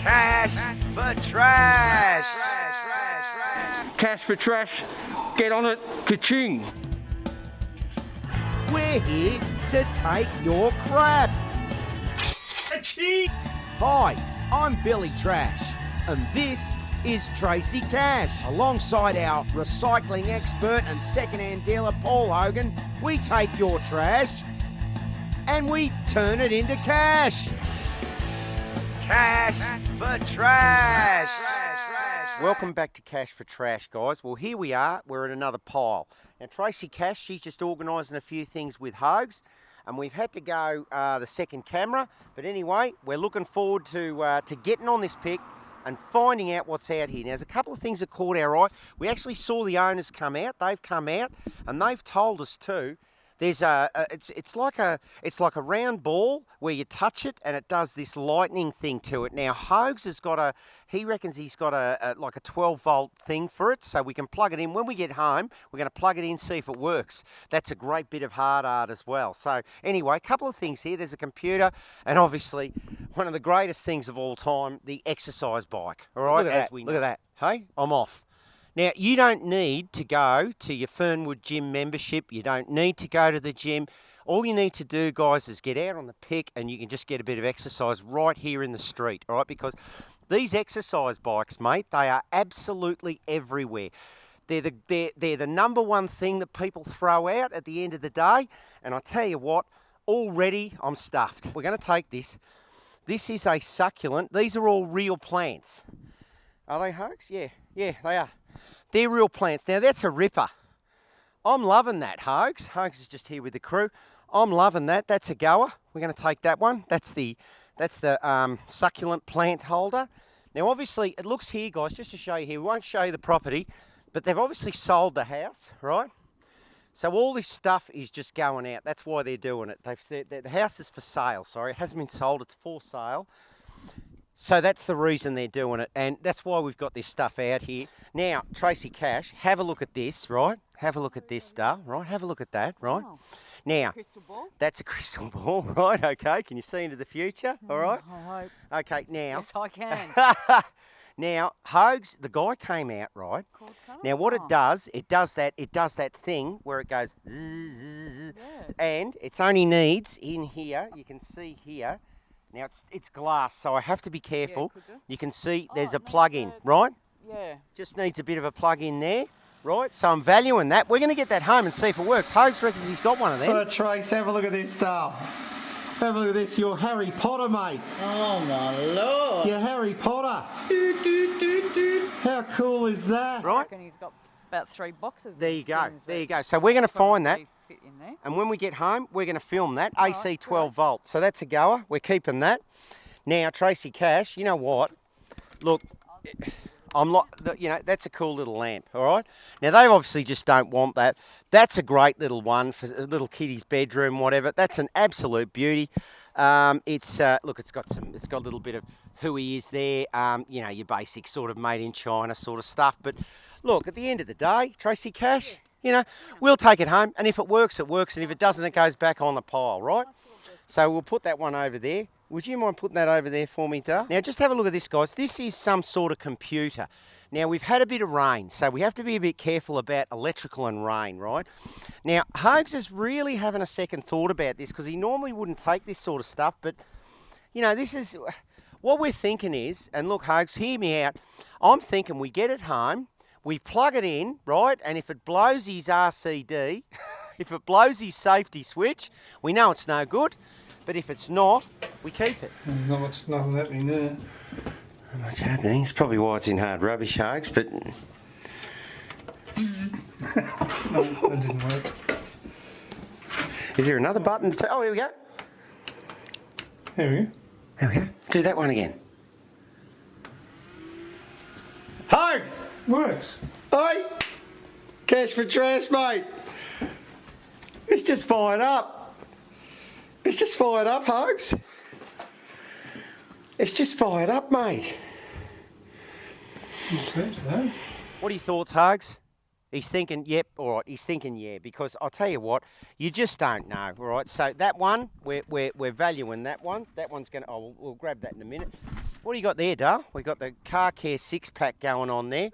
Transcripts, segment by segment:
Cash for trash. Cash for trash, get on it, ka-ching. We're here to take your crap. Hi, I'm Billy Trash, and this is Tracy Cash. Alongside our recycling expert and second-hand dealer Paul Hogan, we take your trash and we turn it into cash. Cash for trash. Welcome back to Cash for Trash, guys. Well, here we are. We're at another pile. Now, Tracy Cash, she's just organising a few things with Hogs, and we've had to go the second camera. But anyway, we're looking forward to getting on this pick and finding out what's out here. Now, there's a couple of things that caught our eye. We actually saw the owners come out. They've come out, and they've told us too. There's it's like a round ball where you touch it and it does this lightning thing to it. Now Hogs has got he reckons he's got like a 12-volt thing for it, so we can plug it in. When we get home, we're going to plug it in, see if it works. That's a great bit of hard art as well. So anyway, a couple of things here. There's a computer, and obviously one of the greatest things of all time, the exercise bike. All right, look at that. Hey, I'm off. Now, you don't need to go to your Fernwood Gym membership. You don't need to go to the gym. All you need to do, guys, is get out on the pick and you can just get a bit of exercise right here in the street, all right? Because these exercise bikes, mate, they are absolutely everywhere. They're the number one thing that people throw out at the end of the day. And I tell you what, already I'm stuffed. We're going to take this. This is a succulent. These are all real plants. Are they, Hogs? Yeah, they are. They're real plants. Now, that's a ripper. I'm loving that, Hogs. Hogs is just here with the crew. I'm loving that. That's a goer. We're going to take that one. That's the succulent plant holder. Now, obviously, it looks here, guys, just to show you here. We won't show you the property, but they've obviously sold the house, right? So all this stuff is just going out. That's why they're doing it. They've said that the house is for sale. Sorry, it hasn't been sold. It's for sale. So that's the reason they're doing it, and that's why we've got this stuff out here. Now, Tracy Cash, have a look at this, right? Have a look at this stuff, right? Have a look at that, right? Oh, now, crystal ball? That's a crystal ball, right? Okay, can you see into the future, all right? I hope. Okay, now. Yes, I can. Now, Hogs, the guy came out, right? Now, what it does that thing where it goes, and it only needs in here, you can see here. Now, it's glass, so I have to be careful. Yeah, you can see there's a plug-in, right? Yeah. Just needs a bit of a plug-in there, right? So I'm valuing that. We're going to get that home and see if it works. Hogs reckons he's got one of them. Oh, Trace, have a look at this stuff. Have a look at this. You're Harry Potter, mate. Oh, my Lord. You're Harry Potter. How cool is that? Right? I reckon he's got about 3 boxes. There you go. There you go. So we're going to find that. Fit in there. And when we get home, we're going to film that. AC 12 volt. So that's a goer. We're keeping that. Now, Tracy Cash, you know what? Look, I'm not, that's a cool little lamp, all right? Now, they obviously just don't want that. That's a great little one for a little kiddie's bedroom, whatever. That's an absolute beauty. Look, it's got a little bit of who he is there. Your basic sort of made in China sort of stuff. But look, at the end of the day, Tracy Cash, we'll take it home. And if it works, it works. And if it doesn't, it goes back on the pile, right? So we'll put that one over there. Would you mind putting that over there for me, Dale? Now, just have a look at this, guys. This is some sort of computer. Now, we've had a bit of rain, so we have to be a bit careful about electrical and rain, right? Now, Hogs is really having a second thought about this because he normally wouldn't take this sort of stuff, but, this is... What we're thinking is, and look, Hogs, hear me out. I'm thinking we get it home, we plug it in, right? And if it blows his RCD, if it blows his safety switch, we know it's no good. But if it's not, we keep it. Nothing happening there. Not much happening. It's probably why it's in hard rubbish, Hogs, but... No, that didn't work. Is there another button to... Oh, here we go. There we go. There we go. Do that one again. Hogs! Works. Hey! Cash for trash, mate. It's just fired up. It's just fired up, Hogs. It's just fired up, mate. What are your thoughts, Hogs? He's thinking, yep, all right. He's thinking, yeah, because I'll tell you what, you just don't know, all right? So that one, we're valuing that one. That one's going to, we'll grab that in a minute. What do you got there, Dale? We got the Car Care 6-pack going on there.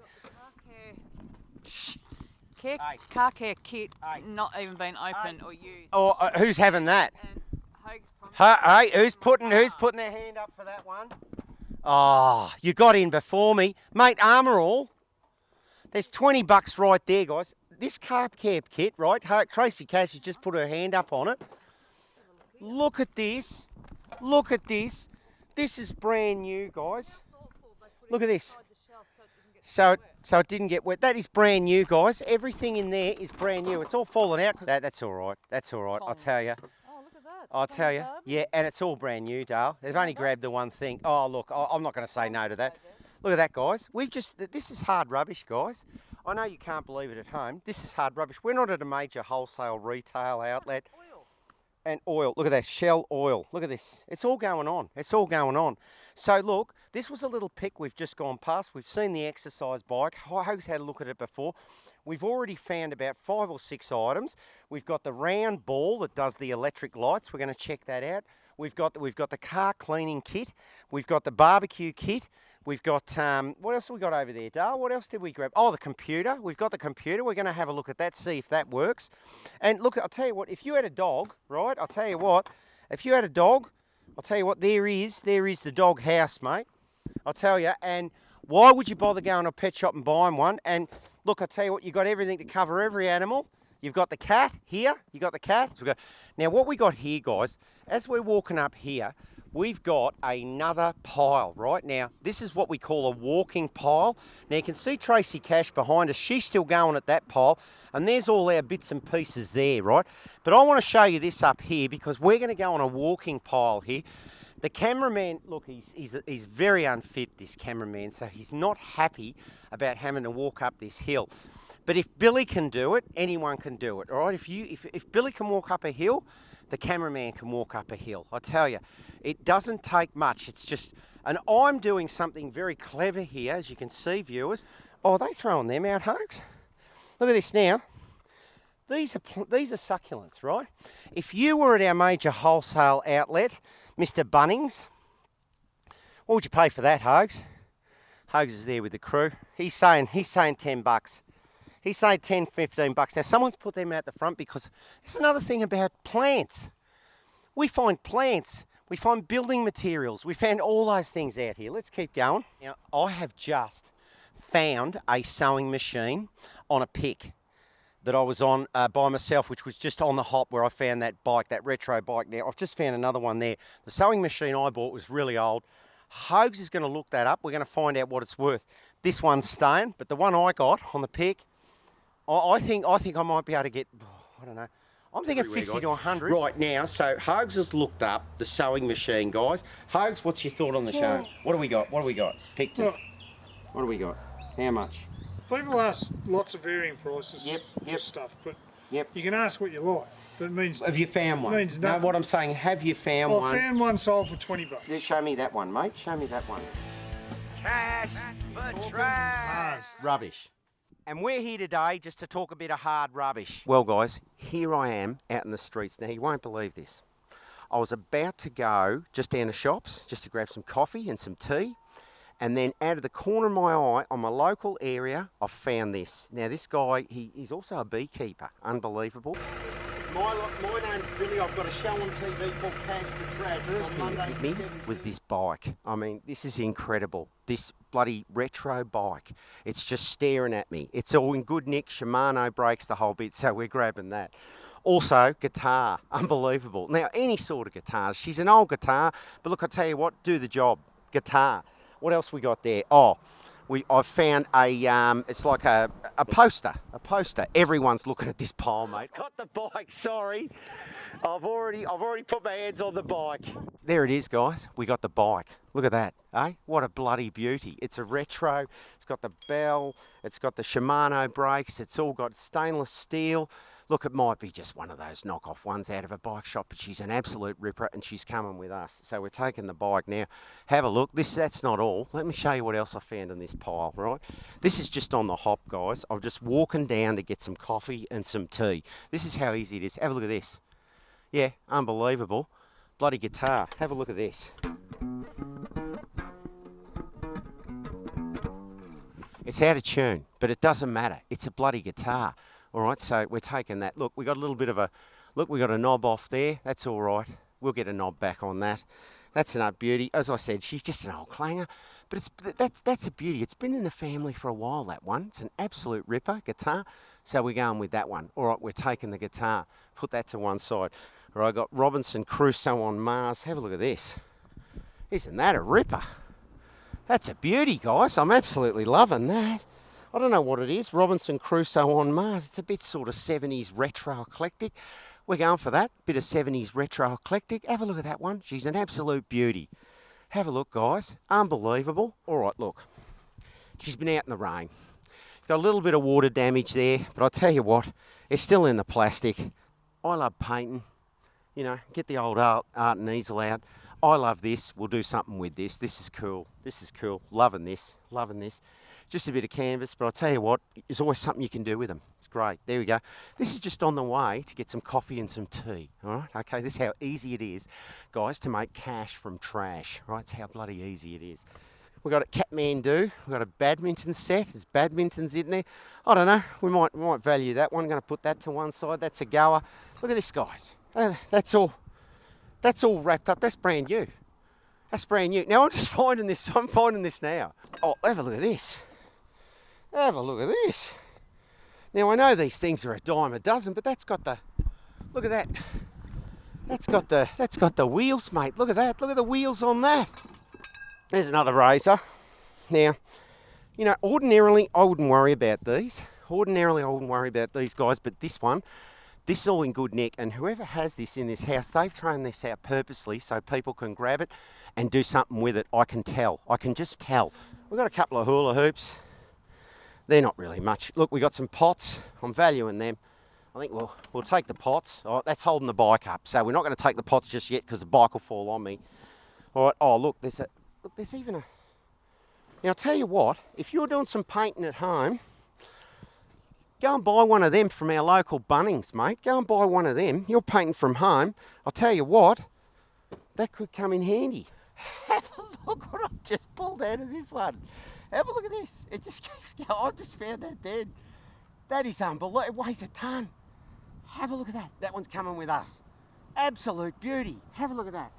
Car care kit not even been opened or used. Oh, who's having that? And Hoag's Hey, who's putting their hand up for that one? Oh, you got in before me, mate. Armour All. There's $20 right there, guys. This car care kit, right? Tracy Cash has just put her hand up on it. Look at this. Look at this. This is brand new, guys. Look at this. So it didn't get wet. That is brand new, guys. Everything in there is brand new. It's all fallen out. That's all right. That's all right. I'll tell you. Oh, look at that. I'll tell you. Yeah, and it's all brand new, Dale. They've only grabbed the one thing. Oh, look, I'm not going to say no to that. Look at that, guys. This is hard rubbish, guys. I know you can't believe it at home. This is hard rubbish. We're not at a major wholesale retail outlet. And oil. Look at that, Shell oil. Look at this. It's all going on. It's all going on. So look, this was a little pick we've just gone past. We've seen the exercise bike. Hoag's had a look at it before. We've already found about 5 or 6 items. We've got the round ball that does the electric lights. We're going to check that out. We've got the car cleaning kit. We've got the barbecue kit. We've got, what else have we got over there, Dale? What else did we grab? Oh, the computer. We've got the computer. We're going to have a look at that, see if that works. And look, I'll tell you what, if you had a dog, right, I'll tell you what, if you had a dog, I'll tell you what, there is the dog house, mate. I'll tell you, and why would you bother going to a pet shop and buying one? And look, I'll tell you what, you've got everything to cover every animal. You've got the cat here. You got the cat. So now, what we got here, guys, as we're walking up here, we've got another pile right now. This is what we call a walking pile. Now you can see Tracy Cash behind us. She's still going at that pile, and there's all our bits and pieces there, right? But I want to show you this up here because we're going to go on a walking pile here. The cameraman, look, he's very unfit, this cameraman, so he's not happy about having to walk up this hill. But if Billy can do it, anyone can do it, all right? If Billy can walk up a hill, the cameraman can walk up a hill. I tell you, it doesn't take much. It's just, and I'm doing something very clever here, as you can see, viewers. Oh, are they throwing them out, Hoax? Look at this now. These are succulents, right? If you were at our major wholesale outlet, Mr. Bunnings, what would you pay for that, Hoax? Hoax is there with the crew. He's saying $10. He's saying $10, $15. Now, someone's put them out the front because this is another thing about plants. We find plants. We find building materials. We found all those things out here. Let's keep going. Now, I have just found a sewing machine on a pick that I was on by myself, which was just on the hop where I found that bike, that retro bike. Now, I've just found another one there. The sewing machine I bought was really old. Hoax is going to look that up. We're going to find out what it's worth. This one's staying, but the one I got on the pick, I think I might be able to get, I don't know, I'm thinking 50 to 100. Right now, so Hoax has looked up the sewing machine, guys. Hoax, what's your thought on the show? What do we got? What do we got? Picked it. What do we got? How much? People ask lots of varying prices for stuff, but you can ask what you like. But it means... Have you found one? It means nothing. No, what I'm saying, have you found one? I found one sold for $20. Just show me that one, mate. Show me that one. Cash for trash. Rubbish. And we're here today just to talk a bit of hard rubbish. Well, guys, here I am out in the streets. Now, you won't believe this. I was about to go just down to shops, just to grab some coffee and some tea. And then out of the corner of my eye, on my local area, I found this. Now, this guy, he's also a beekeeper. Unbelievable. My name's Billy. I've got a show on TV called Cash for Trash. First thing that hit me was this bike. I mean, this is incredible. This bloody retro bike. It's just staring at me. It's all in good nick. Shimano brakes, the whole bit. So we're grabbing that. Also, guitar. Unbelievable. Now, any sort of guitars. She's an old guitar. But look, I tell you what, do the job. Guitar. What else we got there? Oh, I found it's like a poster. A poster. Everyone's looking at this pile, mate. Got the bike, sorry. I've already put my hands on the bike. There it is, guys. We got the bike. Look at that, eh? What a bloody beauty. It's a retro. It's got the bell. It's got the Shimano brakes. It's all got stainless steel. Look, it might be just one of those knockoff ones out of a bike shop, but she's an absolute ripper and she's coming with us. So we're taking the bike now. Have a look. That's not all. Let me show you what else I found in this pile, right? This is just on the hop, guys. I'm just walking down to get some coffee and some tea. This is how easy it is. Have a look at this. Yeah, unbelievable. Bloody guitar. Have a look at this. It's out of tune, but it doesn't matter. It's a bloody guitar. All right, so we're taking that. Look, we got a little bit of a, look, we got a knob off there. That's all right. We'll get a knob back on that. That's an up beauty. As I said, she's just an old clanger, but that's a beauty. It's been in the family for a while, that one. It's an absolute ripper guitar. So we're going with that one. All right, we're taking the guitar. Put that to one side. All right, I got Robinson Crusoe on Mars. Have a look at this. Isn't that a ripper? That's a beauty, guys. I'm absolutely loving that. I don't know what it is. Robinson Crusoe on Mars. It's a bit sort of 70s retro eclectic. We're going for that. Bit of 70s retro eclectic. Have a look at that one. She's an absolute beauty. Have a look, guys. Unbelievable. All right, look. She's been out in the rain. Got a little bit of water damage there, but I'll tell you what, it's still in the plastic. I love painting. You know, get the old art and easel out. I love this. We'll do something with this. This is cool. This is cool. Loving this. Loving this. Just a bit of canvas, but I'll tell you what, there's always something you can do with them. It's great. There we go. This is just on the way to get some coffee and some tea. All right? Okay, this is how easy it is, guys, to make cash from trash. Right? It's how bloody easy it is. We've got a Kathmandu. We've got a badminton set. There's badmintons in there. I don't know. We might value that one. I'm going to put that to one side. That's a goer. Look at this, guys. That's all wrapped up. That's brand new. That's brand new. Now I'm just finding this. I'm finding this now. Oh, have a look at this. Have a look at this. Now I know these things are a dime a dozen, but that's got the, look at that. That's got the wheels, mate. Look at that. Look at the wheels on that. There's another razor. Now, you know, ordinarily I wouldn't worry about these. Ordinarily I wouldn't worry about these guys, but this one, this is all in good nick, and whoever has this in this house, they've thrown this out purposely so people can grab it and do something with it. I can tell. I can just tell. We've got a couple of hula hoops. They're not really much. Look, we got some pots. I'm valuing them. I think we'll take the pots. Oh, that's holding the bike up, so we're not going to take the pots just yet because the bike will fall on me. All right. Oh, look, there's even a. Now I'll tell you what. If you're doing some painting at home, go and buy one of them from our local Bunnings, mate. Go and buy one of them. You're painting from home. I'll tell you what. That could come in handy. Have a look what I've just pulled out of this one. Have a look at this. It just keeps going. I just found that dead. That is unbelievable. It weighs a ton. Have a look at that. That one's coming with us. Absolute beauty. Have a look at that.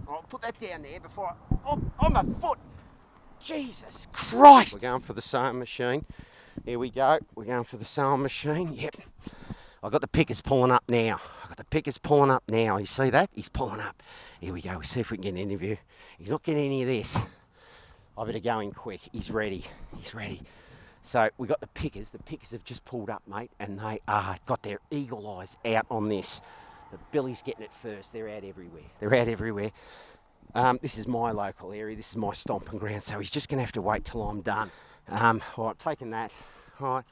I'll put that down there before I... Oh, on my foot. Jesus Christ. We're going for the sewing machine. Here we go. We're going for the sewing machine. Yep. I've got the pickers pulling up now. You see that? He's pulling up. Here we go. We'll see if we can get an interview. He's not getting any of this. I better go in quick. He's ready. So we got the pickers. The pickers have just pulled up, mate, and they got their eagle eyes out on this. The Billy's getting it first. They're out everywhere. This is my local area. This is my stomping ground. So he's just going to have to wait till I'm done. All right, taking that. All right.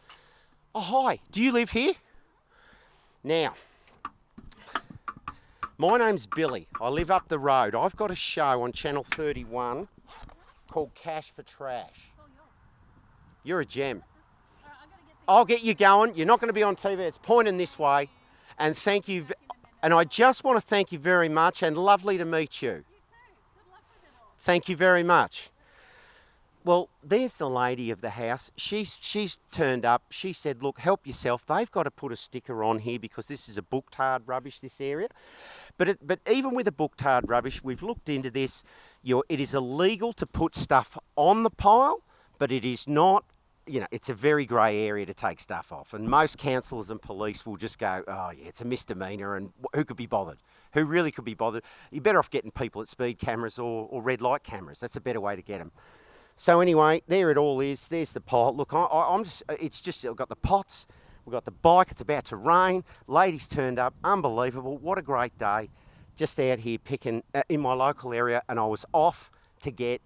Oh, hi. Do you live here? Now, my name's Billy. I live up the road. I've got a show on Channel 31 called Cash for Trash. You're a gem. I'll get you going. You're not going to be on TV. It's pointing this way. And thank you. And I just want to thank you very much, and lovely to meet you. You too. Good luck with it all. Thank you very much. Well, there's the lady of the house. She's turned up. She said, look, help yourself. They've got to put a sticker on here because this is a booked hard rubbish, this area. But even with a booked hard rubbish, we've looked into this. It is illegal to put stuff on the pile, but it is not, it's a very grey area to take stuff off. And most councillors and police will just go, oh, yeah, it's a misdemeanour, and who could be bothered? Who really could be bothered? You're better off getting people at speed cameras or red light cameras. That's a better way to get them. So anyway, there it all is. There's the pile. Look, I've got the pots. We've got the bike. It's about to rain. Ladies turned up. Unbelievable. What a great day. Just out here picking in my local area, and I was off to get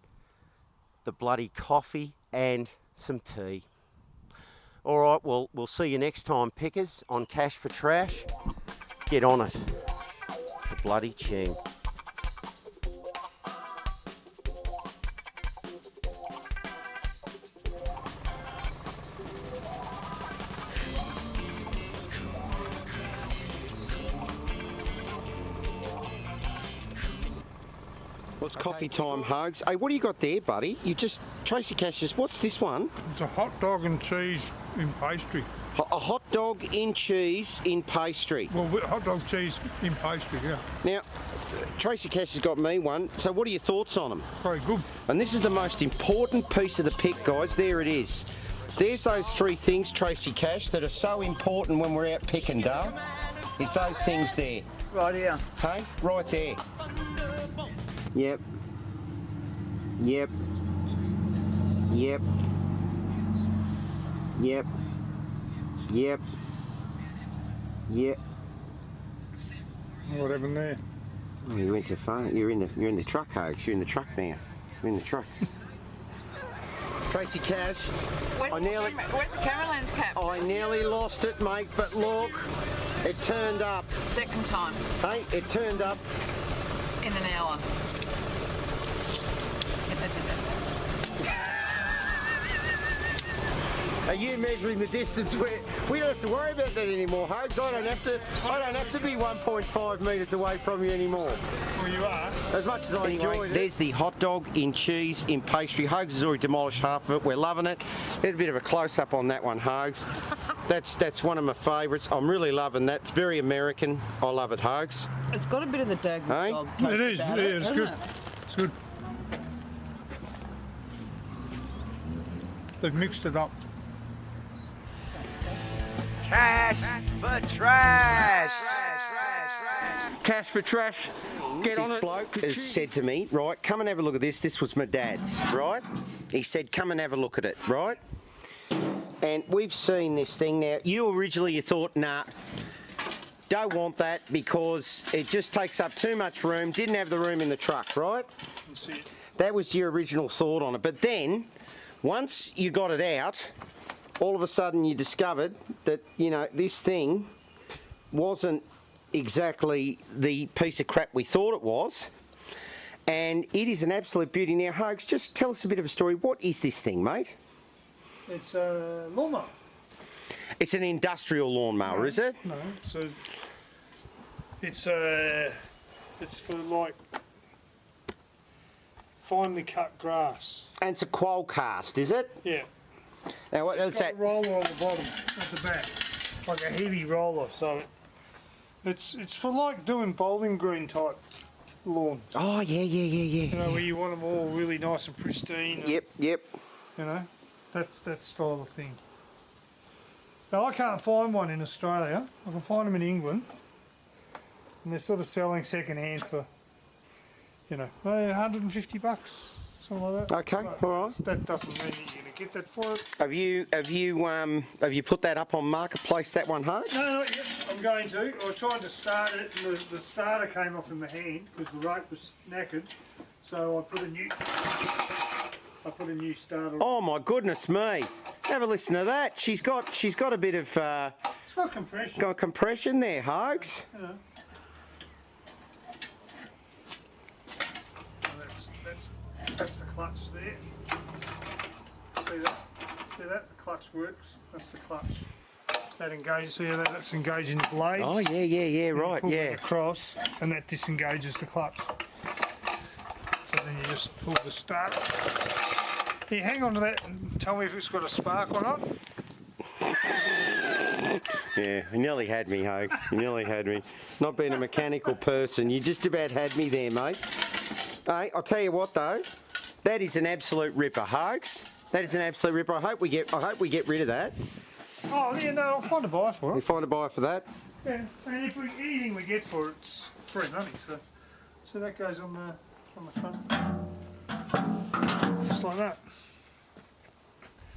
the bloody coffee and some tea. All right, well, we'll see you next time, pickers, on Cash for Trash. Get on it. The bloody ching. Well, it's coffee time, Hugs. Hey, what do you got there, buddy? You just, Tracy Cash, what's this one? It's a hot dog and cheese in pastry. A hot dog in cheese in pastry. Well, hot dog cheese in pastry, yeah. Now, Tracy Cash has got me one, so what are your thoughts on them? Very good. And this is the most important piece of the pick, guys. There it is. There's those three things, Tracy Cash, that are so important when we're out picking, Dale. It's those things there. Right here. Hey, right there. Yep. Yep. Yep. Yep. Yep. Yep. What happened there? Oh, you went to phone. You're in the truck, Hogs. You're in the truck now. You're in the truck. Tracy Cash. Where's the camera lens cap? I nearly lost it, mate, but look, it turned up. Second time Hey, it turned up. in an hour. Are you measuring the distance? We don't have to worry about that anymore, Hogs. I don't have to be 1.5 metres away from you anymore. Well, you are. As much as I enjoyed it. There's the hot dog in cheese in pastry. Hogs has already demolished half of it. We're loving it. There's a bit of a close-up on that one, Hogs. That's one of my favourites. I'm really loving that. It's very American. I love it, Hogs. It's got a bit of the Dagwood Hey? dog It taste is, about yeah, it, it's isn't good. it? It's good. They've mixed it up. Cash for trash. Cash for trash. Get on This it. bloke has said to me, right, come and have a look at this. This was my dad's, right? He said, come and have a look at it, right? And we've seen this thing now. You originally thought, nah, don't want that because it just takes up too much room. Didn't have the room in the truck, right? That's it. That was your original thought on it. But then, once you got it out, all of a sudden you discovered that, you know, this thing wasn't exactly the piece of crap we thought it was. And it is an absolute beauty. Now, Hogs, just tell us a bit of a story. What is this thing, mate? It's a lawnmower. It's an industrial lawnmower, is it? No, it's for like finely cut grass. And it's a quoll cast, is it? Yeah. Now, what's It's got that? a roller on the bottom at the back, like a heavy roller. So it's for like doing bowling green type lawns. Oh, yeah. You know, where you want them all really nice and pristine. And, Yep. You know, that's that style of thing. Now I can't find one in Australia. I can find them in England, and they're sort of selling second hand for, you know, $150, something like that. Okay, But all right. that doesn't mean that you're going to get that for it. Have you put that up on Marketplace, that one, Hogs? No, not yet. I'm going to. I tried to start it, and the starter came off in my hand because the rope was knackered. So I put a new starter. Oh my goodness me! Have a listen to that. She's got a bit of It's got compression. compression there, Hogs. You know. That's the clutch there. See that? See that? The clutch works. That's the clutch. That engages. See how that's engaging the blades? Oh yeah, right, Pull yeah. it across, and that disengages the clutch. So then you just pull the starter. Can you hang on to that and tell me if it's got a spark or not? Yeah, you nearly had me, Hogs. You nearly had me. Not being a mechanical person, you just about had me there, mate. Hey, I'll tell you what though, that is an absolute ripper, Hogs. That is an absolute ripper. I hope we get rid of that. Oh yeah, no, I'll find a buyer for We it. find a buyer for that. Yeah, and if anything we get for it, it's free money. So that goes on the front, just like that.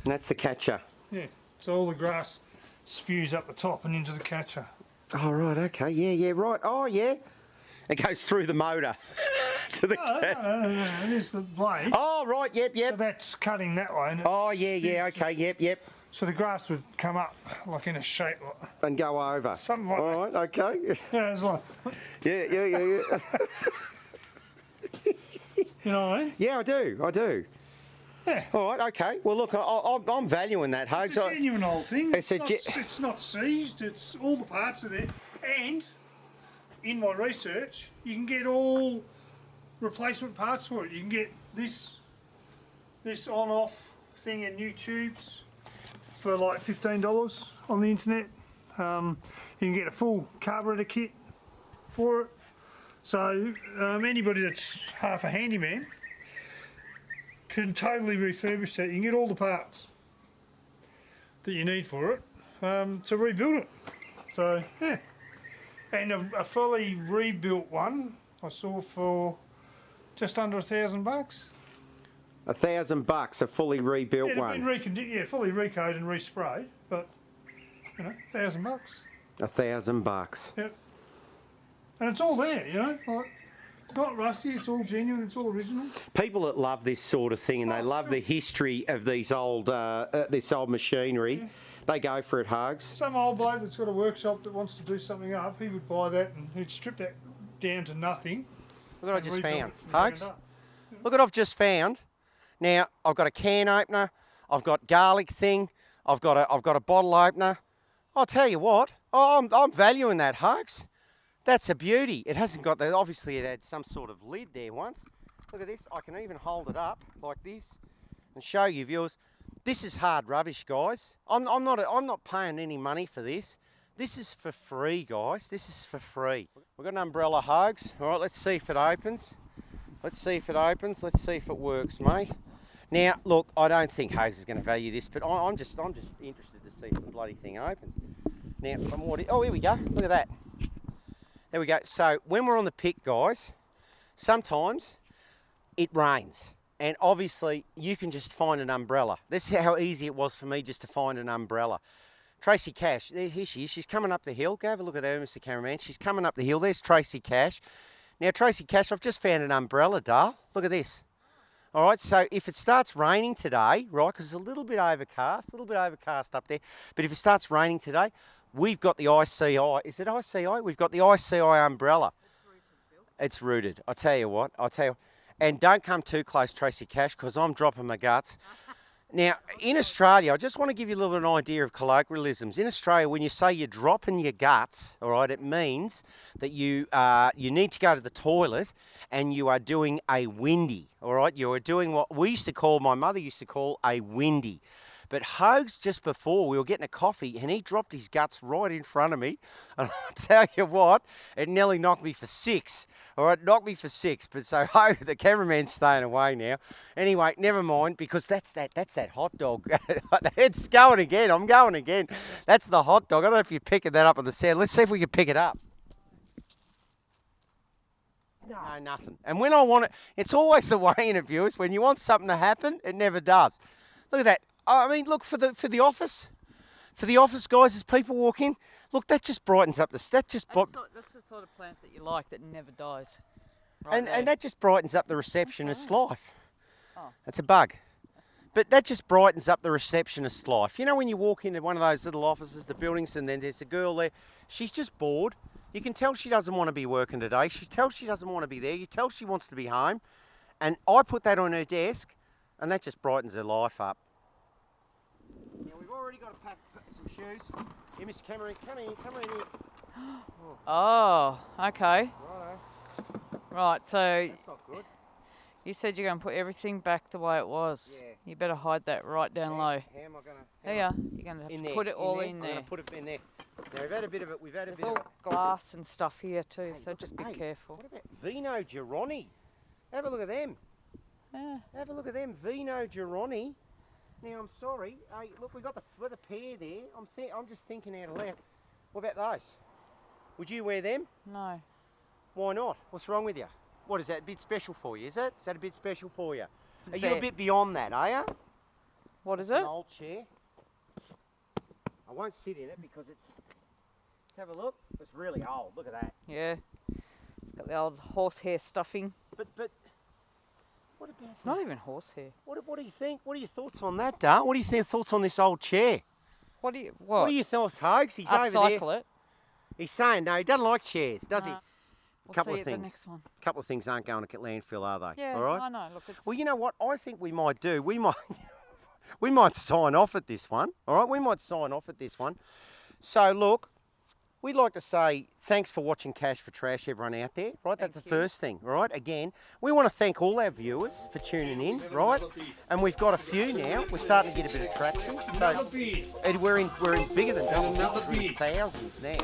And that's the catcher. Yeah, so all the grass spews up the top and into the catcher. Oh right, okay, yeah, right. Oh yeah, it goes through the motor to the. No, there's the blade. Oh right, So yep. that's cutting that way. And Oh yeah, okay, yep. So the grass would come up like in a shape, like, And go over. something like All that. right, okay. Yeah, it's like, Yeah. you know what I mean? Yeah, I do. Yeah. All right, okay. Well, look, I'm valuing that, Hugs. It's a genuine old thing. It's It's not seized. It's all the parts are there. And in my research, you can get all replacement parts for it. You can get this on-off thing and new tubes for like $15 on the internet. You can get a full carburetor kit for it. So anybody that's half a handyman can totally refurbish that. You can get all the parts that you need for it to rebuild it. So yeah, and a fully rebuilt one I saw for just under $1,000. $1,000, a fully rebuilt one. Fully recoated and resprayed, but you know, $1,000. $1,000. Yep. And it's all there, you know. Like, it's not rusty. It's all genuine. It's all original. People that love this sort of thing and they love the history of these old this old machinery, they go for it, Hugs. Some old bloke that's got a workshop that wants to do something up, he would buy that and he'd strip that down to nothing. Look what I just found, Hugs. Look what I've just found. Now I've got a can opener, I've got garlic thing, I've got a bottle opener. I'll tell you what, I'm valuing that, Hugs. That's a beauty. It hasn't got that. Obviously, it had some sort of lid there once. Look at this. I can even hold it up like this and show you, viewers. This is hard rubbish, guys. I'm not paying any money for this. This is for free, guys. This is for free. We've got an umbrella, Hugs. All right, let's see if it opens. Let's see if it opens. Let's see if it works, mate. Now, look, I don't think Hugs is going to value this, but I'm just interested to see if the bloody thing opens. Now, oh, here we go. Look at that. There we go. So when we're on the pick, guys, sometimes it rains. And obviously you can just find an umbrella. This is how easy it was for me just to find an umbrella. Tracy Cash, here she is. She's coming up the hill. Go have a look at her, Mr. Cameraman. She's coming up the hill. There's Tracy Cash. Now, Tracy Cash, I've just found an umbrella, Dale. Look at this. All right, so if it starts raining today, right, because it's a little bit overcast up there, but if it starts raining today, we've got the ICI. Is it ICI? We've got the ICI umbrella. It's rooted. I tell you what. And don't come too close, Tracy Cash, because I'm dropping my guts. Now, in Australia, I just want to give you a little bit of an idea of colloquialisms. In Australia, when you say you're dropping your guts, all right, it means that you need to go to the toilet and you are doing a windy, all right? You are doing what my mother used to call a windy. But Hogs, just before, we were getting a coffee and he dropped his guts right in front of me. And I'll tell you what, it nearly knocked me for 6. All right, knocked me for 6. But so, the cameraman's staying away now. Anyway, never mind, because that's that hot dog. It's going again. I'm going again. That's the hot dog. I don't know if you're picking that up on the sound. Let's see if we can pick it up. No, nothing. And when I want it, it's always the way in it, viewers. When you want something to happen, it never does. Look at that. I mean, look, for the office guys, as people walk in, look, that just brightens up that's the sort of plant that you like that never dies. Right and that just brightens up the receptionist's life. Oh. It's a bug. But that just brightens up the receptionist's life. You know when you walk into one of those little offices, the buildings, and then there's a girl there, she's just bored. You can tell she doesn't want to be working today. She tells she doesn't want to be there. You tell she wants to be home. And I put that on her desk, and that just brightens her life up. Now we've already got to pack some shoes. Here, Mr. Cameron, come in here. Oh, okay. Righto. Right, so That's not good. you said you're going to put everything back the way it was. Yeah. You better hide that right down low. How am I going to? There you are. You're going to have to put it all in there. I'm going to put it in there. Now we've had a bit of it. There's all glass and stuff here too, so just be careful. What about Vino Gironi? Have a look at them. Yeah. Have a look at them, Vino Gironi. Now I'm sorry. Hey, look, we've got the pair there. I'm just thinking out loud. What about those? Would you wear them? No. Why not? What's wrong with you? What is that? A bit special for you? Is it? Is that a bit special for you? Are you a bit beyond that? Are you? What is It's it? An old chair. I won't sit in it because it's. Let's have a look. It's really old. Look at that. Yeah. It's got the old horsehair stuffing. But what about? It's not even horsehair. What do you think? What are your thoughts on that, Dale? What are your thoughts on this old chair? What are your thoughts, Hogs? He's over there. Upcycle it. He's saying no, he doesn't like chairs, does he? We'll Couple see of at things. the next one. A couple of things aren't going to landfill, are they? Yeah, all right? I know. Look, it's... Well, you know what? I think we might do. We might sign off at this one. All right, we might sign off at this one. So look, we'd like to say thanks for watching Cash for Trash, everyone out there, right? That's the first thing, right? Again, we want to thank all our viewers for tuning in, right? And we've got a few now. We're starting to get a bit of traction. So we're in bigger than double digits, we're in thousands now.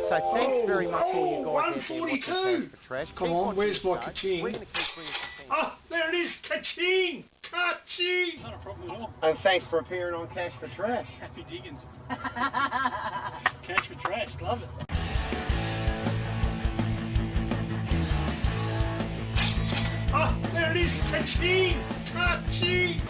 So thanks very much all you guys out there watching Cash for Trash. Come on, where's my ka-ching? We're going to keep bringing some things. Ah, there it is, ka-ching! Ka-ching! Not a problem at all. And thanks for appearing on Cash for Trash. Happy diggins. Cash for trash, love it. Ah, there it is, ka-ching! Ka-ching!